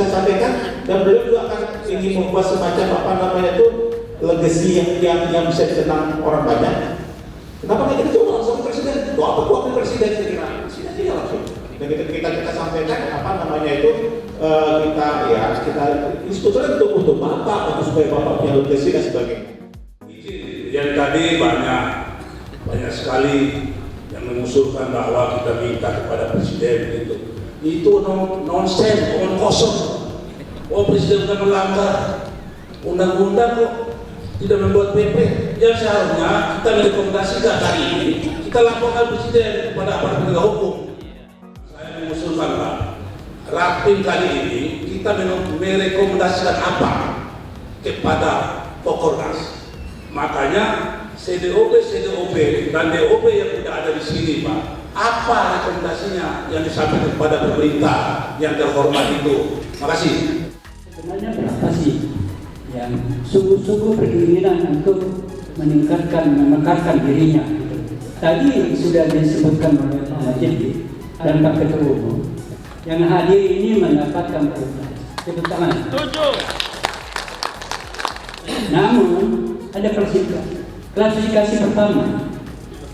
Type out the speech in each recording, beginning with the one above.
sampaikan, dan beliau juga akan ingin membuat semacam apa namanya itu legacy yang bisa dikenang orang banyak. Kenapa nggak kita coba langsung presiden? Doa apa wakil presiden kira-kira? Sini aja langsung. Dan kita sampaikan apa namanya itu kita sebetulnya untuk bapak, untuk supaya bapak punya legacy dan sebagainya. Yang tadi banyak sekali yang mengusulkan bahwa kita minta kepada presiden itu nonsense, omong kosong. Oh, presiden sudah melanggar undang-undang kok, tidak membuat PP. Ya seharusnya kita merekomendasikan hari ini kita laporkan presiden kepada aparat penegak hukum. Saya mengusulkan Pak, Rapim kali ini kita merekomendasikan apa kepada Pokornas. Makanya CDOP dan DOP yang sudah ada di sini Pak, apa rekomendasinya yang disampaikan kepada pemerintah yang terhormat itu? Makasih. Sebenarnya berapa sih yang sungguh-sungguh berkeinginan untuk memekarkan dirinya? Tadi sudah disebutkan oleh Pak Majid dan Pak Ketua Umum, yang hadir ini mendapatkan tepuk tangan. Namun ada klasifikasi pertama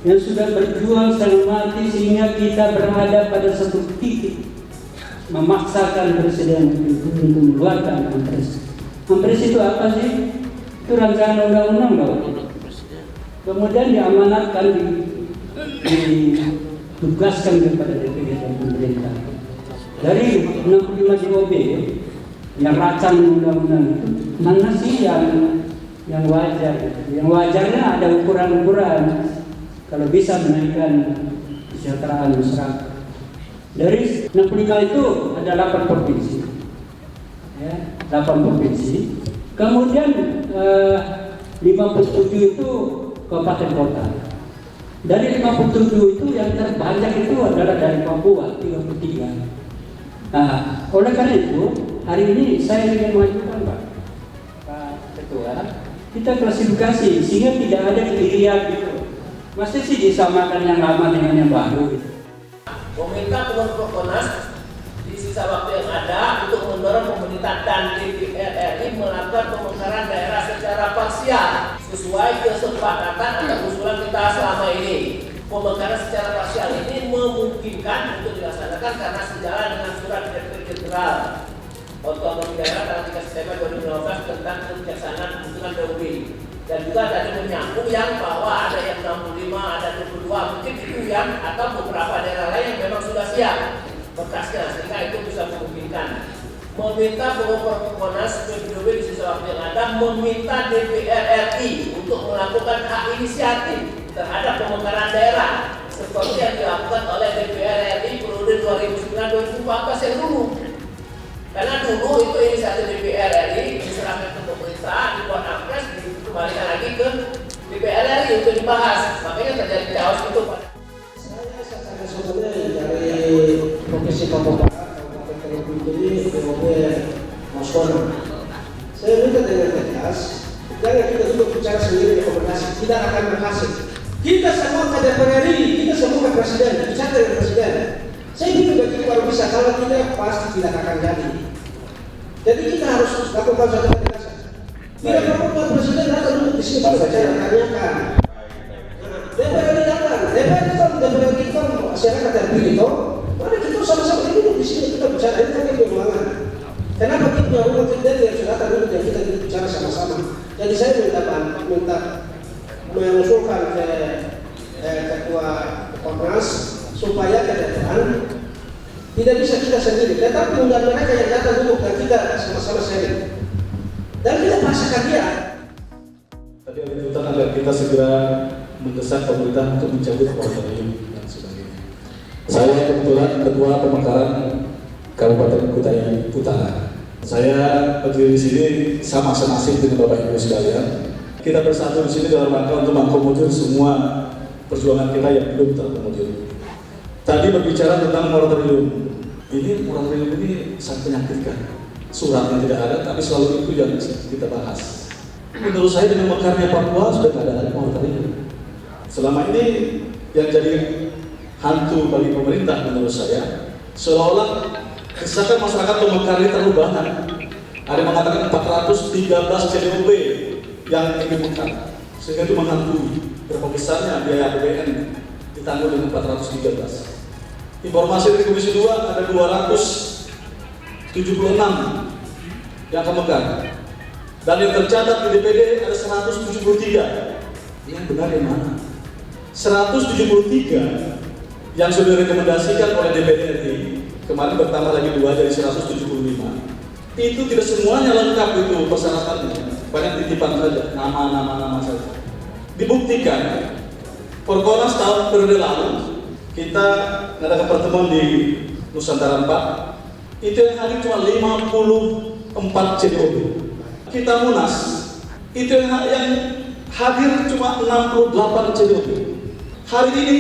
yang sudah berjuang setengah mati sehingga kita berada pada satu titik memaksakan presiden untuk mengeluarkan Ampres. Ampres itu apa sih? Itu rancangan undang-undang loh. Kemudian diamanatkan, ditugaskan kepada DPR dan pemerintah. Dari 65 JOB yang rancangan undang-undang itu, mana sih yang wajar? Yang wajarnya ada ukuran-ukuran kalau bisa menaikkan kesejahteraan masyarakat. Dari 65 itu ada 8 provinsi, ya, 8 provinsi. Kemudian 57 itu kabupaten kota. Dari 57 itu yang terbanyak itu adalah dari Papua, 33. Nah, oleh karena itu hari ini saya ingin mengajukan Pak Ketua, kita klasifikasi sehingga tidak ada keliruan gitu. Mesti sih disamakan yang lama dengan yang baru gitu. Meminta Pokornas di sisa waktu yang ada untuk mendorong pemerintah dan DPR RI melakukan pemekaran daerah secara parsial sesuai kesepakatan atau usulan kita selama ini. Pemekaran secara parsial ini memungkinkan untuk dilaksanakan karena sejalan dengan surat Direktur Jenderal Otonomi Daerah tanggal 3 September 2015 tentang kebijaksanaan pembentukan DOB. Dan juga tadi menyambung yang bahwa ada yang 65, ada 22, mungkin itu yang atau beberapa daerah lain yang memang sudah siap berkasnya, sehingga itu bisa memungkinkan. Meminta Pokornas PBB di sisa waktu yang ada, meminta DPR RI untuk melakukan hak inisiatif terhadap pemekaran daerah seperti yang dilakukan oleh DPR RI periode 2009-2014 yang dulu. Karena dulu itu inisiatif DPR RI diserahkan ke pemerintah, dibuat Ampres, dikembalikan lagi ke DPR RI untuk dibahas. Makanya terjadi chaos itu. Saya sebenarnya dari Provinsi Papua Barat, Kabupaten Teluk ini DOP Moskono. Saya minta dengan tegas, jangan kita duduk bicara sendiri rekomendasi, tidak akan berhasil. Kita semua ke DPR RI, kita semua ke Presiden, bicara dengan Presiden. Saya pikir begitu baru bisa, kalau tidak pasti tidak akan jadi. Jadi kita harus lakukan satu tegasan. Tidak perlu Presiden datang duduk di sini baru saja tanyakan. DPR RI datang, DPR itu masyarakat yang pilih toh. Mari kita sama-sama duduk di sini kita bicara ini kan keuangan. Kenapa kita punya rumah kerja yang sudah datang duduk dan kita bicara sama-sama. Jadi saya minta mengusulkan ke Ketua Pokornas supaya ke depan tidak bisa kita sendiri, tetapi undang mereka yang datang duduk dan kita sama-sama sharing dan kita paksakan dia. Tadi ada tuntutan agar kita segera mendesak pemerintah untuk mencabut moratorium dan sebagainya. Saya kebetulan Ketua Pemekaran Kabupaten Kutai Utara. Saya berdiri di sini sama senasib dengan Bapak Ibu sekalian. Kita bersatu di sini dalam rangka untuk mengakomodir semua perjuangan kita yang belum terakomodir. Tadi berbicara tentang moratorium. Ini moratorium ini sangat menyakitkan. Suratnya tidak ada, tapi selalu itu yang kita bahas. Menurut saya dengan mekarnya Papua sudah tidak ada moratorium. Selama ini yang jadi hantu bagi pemerintah menurut saya, seolah-olah Misalkan masyarakat Pemekaran ini terlalu banyak. Ada yang mengatakan 413 CDOB yang dibutuhkan, sehingga itu menghantui berapa besarnya biaya APBN ditanggung dengan 413. Informasi dari Komisi 2 ada 276 yang kemegang, dan yang tercatat di DPD ada 173. Yang benar yang mana? 173 yang sudah direkomendasikan oleh DPD RI, kemarin bertambah lagi 2 jadi 175. Itu tidak semuanya lengkap itu persyaratannya, banyak titipan saja, nama saja. Dibuktikan, Forkonas tahun periode lalu kita mengadakan pertemuan di Nusantara 4, itu yang hadir cuma 54 CDOB. Kita Munas, itu yang hadir cuma 68 CDOB. Hari ini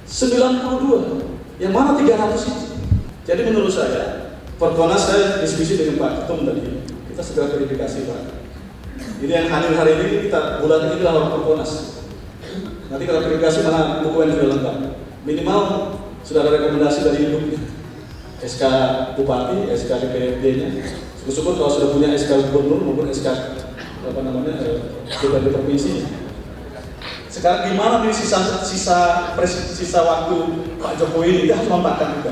92, yang mana 300 itu? Jadi menurut saya, Forkonas, saya diskusi dengan Pak Ketum tadi, kita segera verifikasi Pak. Jadi yang hadir hari ini kita bulan ini adalah Forkonas. Nanti kalau verifikasi mana dokumen sudah lengkap. Minimal sudah ada rekomendasi dari induknya, SK Bupati, SK DPRD-nya. Syukur-syukur kalau sudah punya SK Gubernur maupun SK Bupati Provinsi. Sekarang gimana nih sisa waktu Pak Jokowi ini? Kita harus memanfaatkan juga.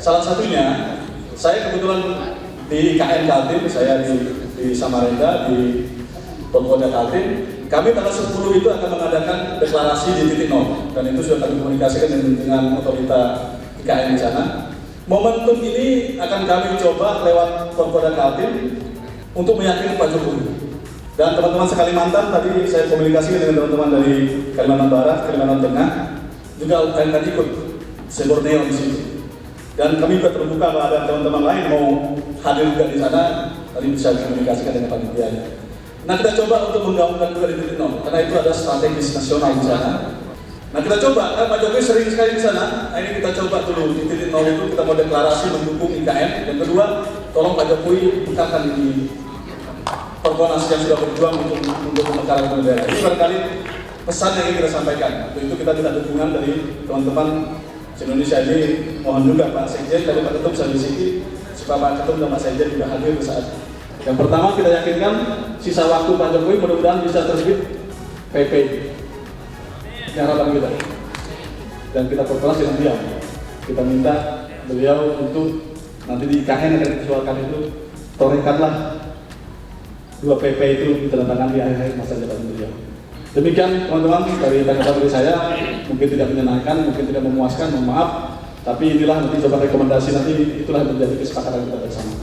Salah satunya, saya kebetulan di KN Kaltim, saya di Samarinda, di Pemkoda Kaltim. Kami tanggal 10 itu akan mengadakan deklarasi di titik nol, dan itu sudah kami komunikasikan dengan otorita IKN di sana. Momentum ini akan kami coba lewat Pemkoda Kaltim untuk meyakinkan Pak Jokowi. Dan teman-teman sekalimantan, tadi saya komunikasi dengan teman-teman dari Kalimantan Barat, Kalimantan Tengah, juga akan ikut Borneo di sini. Dan kami juga terbuka kalau ada teman-teman lain mau hadir juga di sana, tadi bisa dikomunikasikan dengan panitianya. Nah, kita coba untuk menggaungkan juga di titik nol, karena itu ada strategis nasional di sana. Nah, kita coba, kan Pak Jokowi sering sekali di sana. Nah, ini kita coba dulu di titik nol itu kita mau deklarasi mendukung IKN. Yang kedua, tolong Pak Jokowi bukakan di Forkonas yang sudah berjuang untuk Pemekaran negara. Ini barangkali pesan yang ingin kita sampaikan. Untuk itu kita minta dukungan dari teman-teman Indonesia ini. Mohon juga Pak Sekjen, dari Pak Ketum saya di sini, supaya Pak Ketum dan Pak Sekjen juga hadir di saat. Yang pertama kita yakinkan sisa waktu Pak Jokowi mudah-mudahan bisa terbit PP. Ini harapan kita. Dan kita berkelas dengan beliau. Kita minta beliau untuk nanti di IKN akan disuarakan itu, torengkanlah 2 PP itu ditandatangani di akhir masa jabatan beliau. Demikian teman-teman dari tanggapan dari saya, mungkin tidak menyenangkan, mungkin tidak memuaskan, mohon maaf. Tapi inilah nanti coba rekomendasi nanti, itulah menjadi kesepakatan kita bersama.